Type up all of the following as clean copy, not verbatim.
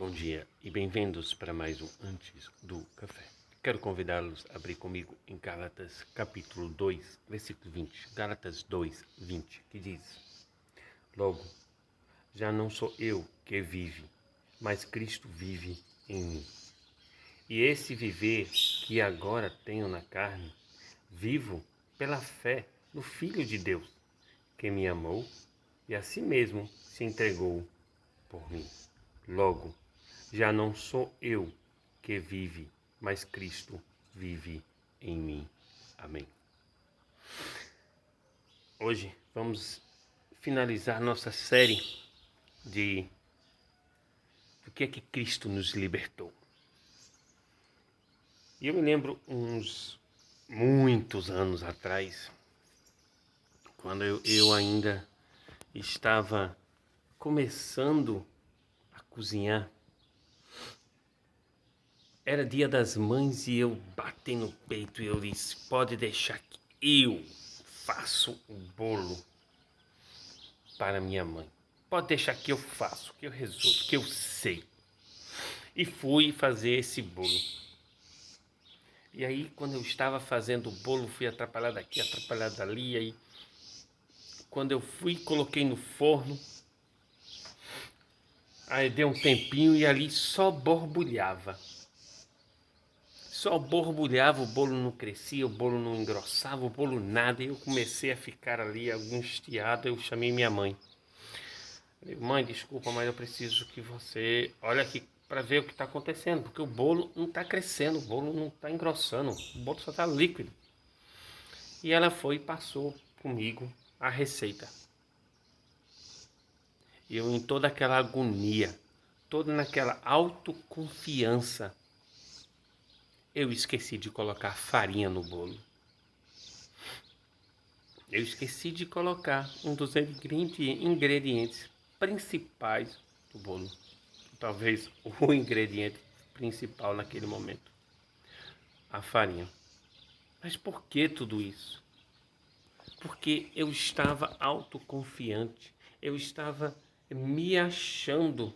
Bom dia e bem-vindos para mais um Antes do Café. Quero convidá-los a abrir comigo em Gálatas capítulo 2, versículo 20. Gálatas 2, 20, que diz: Logo, já não sou eu que vive, mas Cristo vive em mim. E esse viver que agora tenho na carne, vivo pela fé no Filho de Deus, que me amou e a si mesmo se entregou por mim. Logo, já não sou eu que vive, mas Cristo vive em mim. Amém. Hoje vamos finalizar nossa série do que é que Cristo nos libertou. E eu me lembro muitos anos atrás, quando eu ainda estava começando a cozinhar. Era Dia das Mães e eu bati no peito e eu disse: pode deixar que eu faço o bolo para minha mãe. Pode deixar que eu faço, que eu resolvo, que eu sei. E fui fazer esse bolo. E aí, quando eu estava fazendo o bolo, fui atrapalhado aqui, atrapalhado ali. E aí, quando eu fui, coloquei no forno. Aí deu um tempinho e ali só borbulhava. Só borbulhava, o bolo não crescia, o bolo não engrossava, o bolo nada. E eu comecei a ficar ali angustiado. Eu chamei minha mãe. Falei: mãe, desculpa, mas eu preciso que você olhe aqui para ver o que está acontecendo, porque o bolo não está crescendo, o bolo não está engrossando, o bolo só está líquido. E ela foi e passou comigo a receita. Eu, em toda aquela agonia, toda naquela autoconfiança, eu esqueci de colocar farinha no bolo. Eu esqueci de colocar um dos ingredientes principais do bolo. Talvez o ingrediente principal naquele momento: a farinha. Mas por que tudo isso? Porque eu estava autoconfiante, eu estava me achando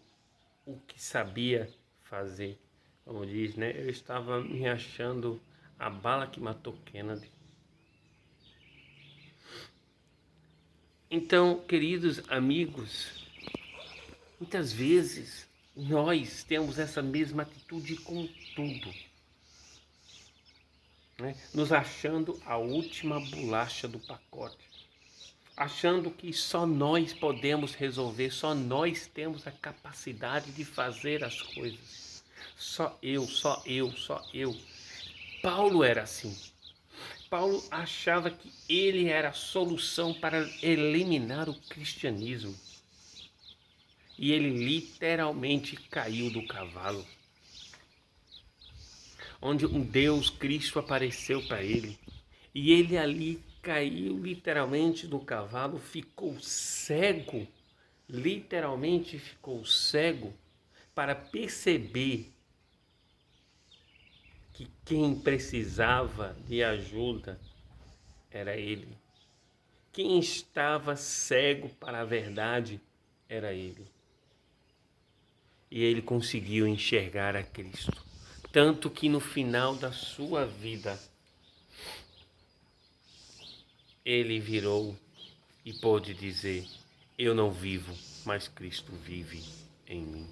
o que sabia fazer. Como diz, né? Eu estava me achando a bala que matou Kennedy. Então, queridos amigos, muitas vezes nós temos essa mesma atitude com tudo, né? Nos achando a última bolacha do pacote, achando que só nós podemos resolver, só nós temos a capacidade de fazer as coisas. Só eu, só eu, só eu. Paulo era assim. Paulo achava que ele era a solução para eliminar o cristianismo. E ele literalmente caiu do cavalo, onde um Deus Cristo apareceu para ele. E ele ali caiu literalmente do cavalo, ficou cego, literalmente ficou cego, para perceber que quem precisava de ajuda era ele. Quem estava cego para a verdade era ele. E ele conseguiu enxergar a Cristo. Tanto que no final da sua vida, ele virou e pôde dizer: eu não vivo, mas Cristo vive em mim.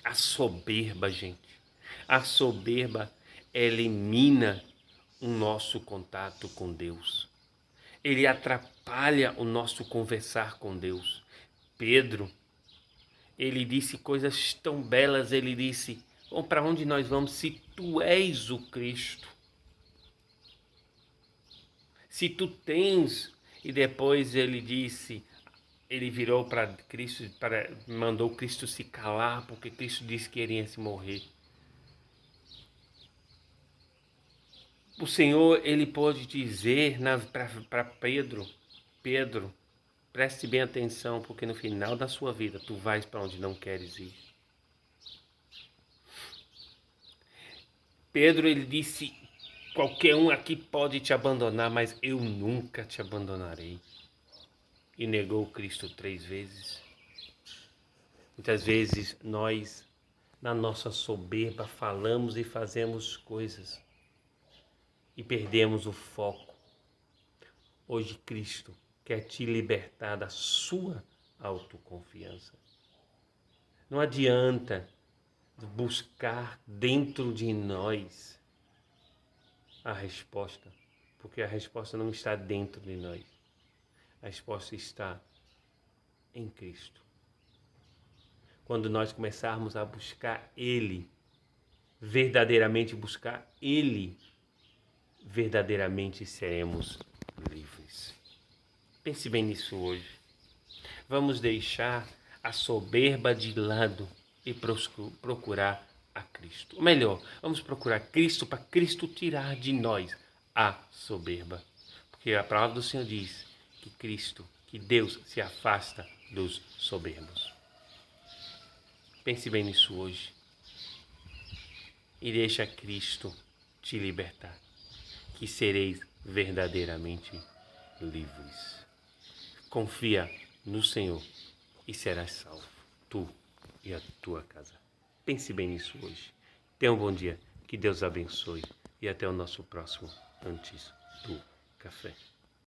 A soberba, gente, a soberba elimina o nosso contato com Deus. Ele atrapalha o nosso conversar com Deus. Pedro, ele disse coisas tão belas, ele disse: para onde nós vamos se tu és o Cristo? Se tu tens... E depois ele disse, ele virou para Cristo, mandou Cristo se calar, porque Cristo disse que iria se morrer. O Senhor, ele pode dizer para Pedro: Pedro, preste bem atenção, porque no final da sua vida tu vais para onde não queres ir. Pedro, ele disse: qualquer um aqui pode te abandonar, mas eu nunca te abandonarei. E negou Cristo 3 vezes. Muitas vezes nós Na nossa soberba falamos e fazemos coisas e perdemos o foco. Hoje Cristo quer te libertar da sua autoconfiança. Não adianta buscar dentro de nós a resposta, porque a resposta não está dentro de nós. A resposta está em Cristo. Quando nós começarmos a buscar Ele, verdadeiramente buscar Ele, verdadeiramente seremos livres. Pense bem nisso hoje. Vamos deixar a soberba de lado e procurar a Cristo. Ou melhor, vamos procurar Cristo para Cristo tirar de nós a soberba. Porque a palavra do Senhor diz que Cristo, que Deus se afasta dos soberbos. Pense bem nisso hoje e deixa Cristo te libertar, que sereis verdadeiramente livres. Confia no Senhor e serás salvo, tu e a tua casa. Pense bem nisso hoje. Tenha um bom dia, que Deus abençoe e até o nosso próximo Antes do Café.